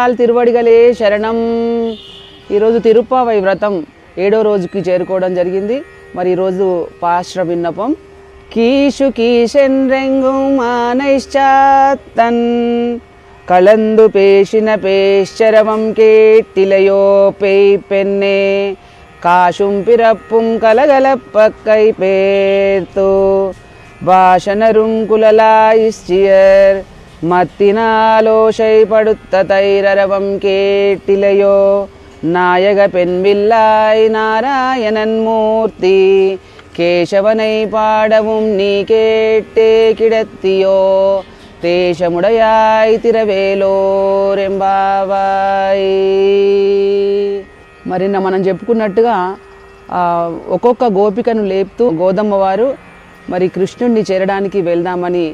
ఆండాల్ తిరువడిగలే శరణం. ఈరోజు తిరుప్పావై వ్రతం 7వ రోజుకి చేరుకోవడం జరిగింది. మరి ఈరోజు పాశ్ర విన్నపం. కీషు కీషెన్రెంగుం మానైశ్చాత్తన్ కళందు పేషిన పేశ్చరవం కేట్టిలయో పేయ్ పెన్నే కాశుం పిరప్పుం కలగలప్పక్కై పేర్తో భాషనరుం కులలాయిశ్చియర్ మత్తినాలోషై పడుత్తతైరరవం కేట్టిలయో నాయక పెన్విల్లాయ్ నారాయణన్మూర్తి కేశవనై పాడவும் நீ கேட்டே கிடத்தியோ தேசமுடையாய் తిరవేలోరెంబావాయ్. మరి మనం చెప్పుకున్నట్టుగా ఒక్కొక్క గోపికను లేపుతూ గోదమ్మ వారు మరి కృష్ణుడిని చేరడానికి వెళ్దామని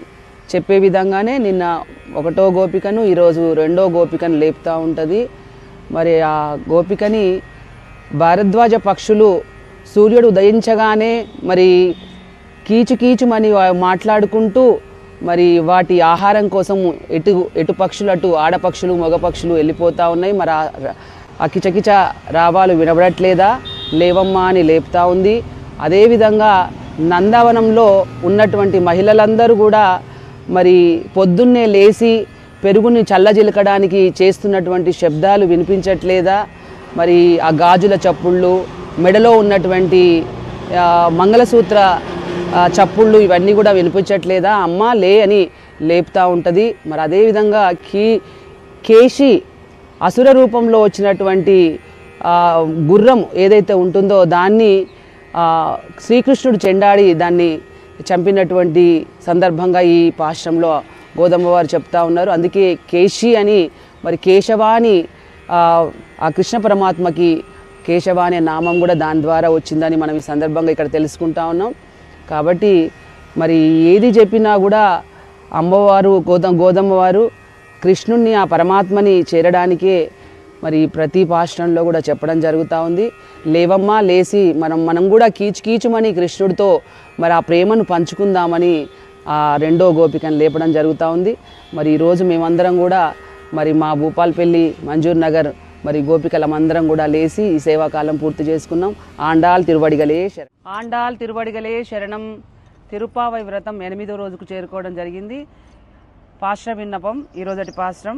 చెప్పే విధంగానే నిన్న 1వ గోపికను ఈరోజు 2వ గోపికను లేపుతూ ఉంటుంది. మరి ఆ గోపికని భారద్వాజ పక్షులు సూర్యుడు ఉదయించగానే మరి కీచుకీచుమని మాట్లాడుకుంటూ మరి వాటి ఆహారం కోసం ఎటు పక్షులు అటు ఆడపక్షులు మగ పక్షులు వెళ్ళిపోతూ ఉన్నాయి. మరి ఆ కిచకిచ రావాలు వినబడట్లేదా, లేవమ్మా అని లేపుతూ ఉంది. అదేవిధంగా నందవనంలో ఉన్నటువంటి మహిళలందరూ కూడా మరి పొద్దున్నే లేచి పెరుగుని చల్లజిలకడానికి చేస్తున్నటువంటి శబ్దాలు వినిపించట్లేదా, మరి ఆ గాజుల చప్పుళ్ళు, మెడలో ఉన్నటువంటి మంగళసూత్ర చప్పుళ్ళు ఇవన్నీ కూడా వినిపించట్లేదా, అమ్మ లే అని లేపుతూ ఉంటుంది. మరి అదేవిధంగా కేశి అసుర రూపంలో వచ్చినటువంటి గుర్రం ఏదైతే ఉంటుందో దాన్ని శ్రీకృష్ణుడు చెండాడి దాన్ని చంపినటువంటి సందర్భంగా ఈ పాశ్రంలో గోదమ్మ వారు చెప్తా ఉన్నారు. అందుకే కేశి అని మరి కేశవాని ఆ కృష్ణ పరమాత్మకి కేశవ అనే నామం కూడా దాని ద్వారా వచ్చిందని మనం ఈ సందర్భంగా ఇక్కడ తెలుసుకుంటా ఉన్నాం. కాబట్టి మరి ఏది చెప్పినా కూడా అమ్మవారు గోదమ్మ వారు కృష్ణుణ్ణి ఆ పరమాత్మని చేరడానికే మరి ప్రతి పాశ్రంలో కూడా చెప్పడం జరుగుతూ ఉంది. లేవమ్మా లేచి మనం కూడా కీచుమని కృష్ణుడితో మరి ఆ ప్రేమను పంచుకుందామని ఆ 2వ గోపికను లేపడం జరుగుతూ ఉంది. మరి ఈరోజు మేమందరం కూడా మరి మా భూపాల్పల్లి మంజూర్ నగర్ మరి గోపికలమందరం కూడా లేచి ఈ సేవాకాలం పూర్తి చేసుకున్నాం. ఆండాల్ తిరువడిగలే శరణం. ఆండాల్ తిరువడిగలే శరణం. తిరుప్పావై వ్రతం 8వ రోజుకు చేరుకోవడం జరిగింది. పాశ్ర విన్నపం. ఈరోజటి పాశ్రం.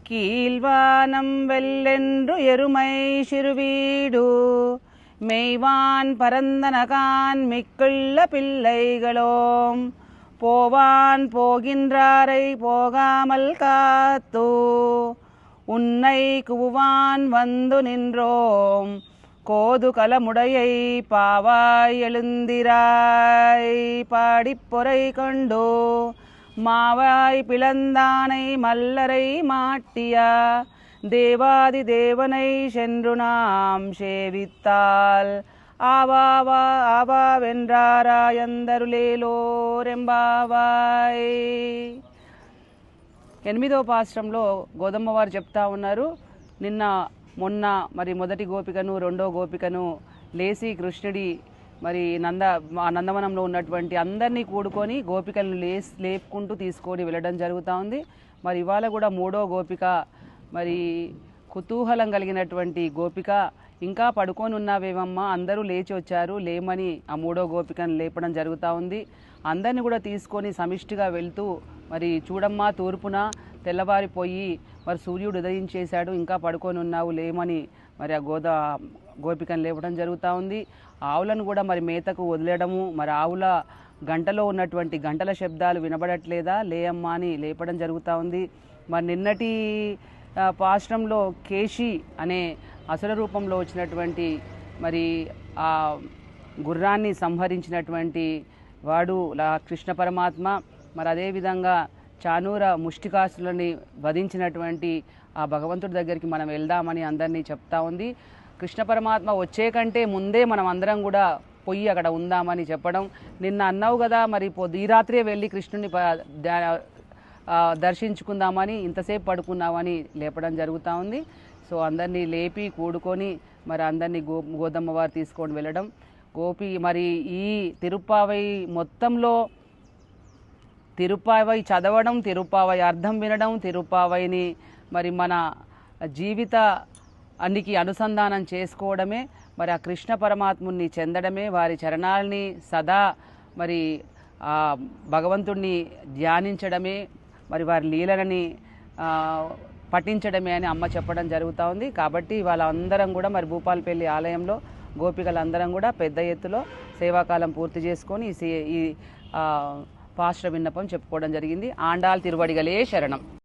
కీల్వానం వెల్లెండ్రు ఎరుమై శిరువీడు மெய்வான் பரந்தனகான் மிக்குள்ள பிள்ளைகளோம் போவான் போகின்றாரை போகாமல் காத்து உன்னை குவான் வந்து நின்றோம் கோது கலமுடையை பாவாய் எழுந்திராய் பாடிப்பொறை கொண்டு மாவாய் பிளந்தானை மல்லரை மாட்டியா தேவாதி தேவனை சென்று நாம் சேவித்தால் ఆవావెండ్రారాయందరులేలోరెంబావాయ్. 8వ పాశ్రంలో గోదమ్మ వారు చెప్తా ఉన్నారు. నిన్న మొన్న మరి మొదటి గోపికను 2వ గోపికను లేచి కృష్ణుడి మరి నందవనంలో ఉన్నటువంటి అందరినీ కూడుకొని గోపికలను లేపుకుంటూ తీసుకొని వెళ్ళడం జరుగుతూ ఉంది. మరి ఇవాళ కూడా 3వ గోపిక మరి కుతూహలం కలిగినటువంటి గోపిక ఇంకా పడుకొని ఉన్నావేమమ్మా, అందరూ లేచి వచ్చారు లేమని ఆ 3వ గోపికను లేపడం జరుగుతూ ఉంది. అందరిని కూడా తీసుకొని సమిష్టిగా వెళ్తూ మరి చూడమ్మా తూర్పున తెల్లవారిపోయి మరి సూర్యుడు ఉదయించేశాడు, ఇంకా పడుకొని ఉన్నావు లేమని మరి ఆ గోపికను లేపడం జరుగుతూ ఉంది. ఆవులను కూడా మరి మేతకు వదిలేయడము, మరి ఆవుల గంటలో ఉన్నటువంటి గంటల శబ్దాలు వినబడట్లేదా, లేయమ్మా అని లేపడం జరుగుతూ ఉంది. మరి నిన్నటి పాశ్రంలో కేశి అనే అసుర రూపంలో వచ్చినటువంటి మరి ఆ గుర్రాన్ని సంహరించినటువంటి వాడు కృష్ణ పరమాత్మ. మరి అదేవిధంగా చానూర ముష్టికాసులని వధించినటువంటి ఆ భగవంతుడి దగ్గరికి మనం వెళ్దామని అందరినీ చెప్తా ఉంది. కృష్ణ పరమాత్మ వచ్చే కంటే ముందే మనం అందరం కూడా పోయి అక్కడ ఉందామని చెప్పడం. నిన్న అన్నావు కదా మరి ఈ రాత్రే వెళ్ళి కృష్ణుని దర్శించుకుందామని ఇంతసేపు పడుకున్నామని లేపడం జరుగుతూ ఉంది. సో అందరినీ లేపి కూడుకొని మరి అందరినీ గోదమ్మ వారు తీసుకొని వెళ్ళడం. మరి ఈ తిరుప్పావై మొత్తంలో తిరుప్పావై చదవడం, తిరుప్పావై అర్థం వినడం, తిరుప్పావైని మరి మన జీవిత అన్నికి అనుసంధానం చేసుకోవడమే, మరి ఆ కృష్ణ పరమాత్ముని చెందడమే, వారి చరణాలని సదా మరి ఆ భగవంతుణ్ణి ధ్యానించడమే, మరి వారి లీలలని పఠించడమే అని అమ్మ చెప్పడం జరుగుతూ ఉంది. కాబట్టి వాళ్ళందరం కూడా మరి భూపాలపల్లి ఆలయంలో గోపికలందరం కూడా పెద్ద ఎత్తులో సేవాకాలం పూర్తి చేసుకొని ఈ పాశ్ర విన్నపం చెప్పుకోవడం జరిగింది. ఆండాల్ తిరువడిగలే శరణం.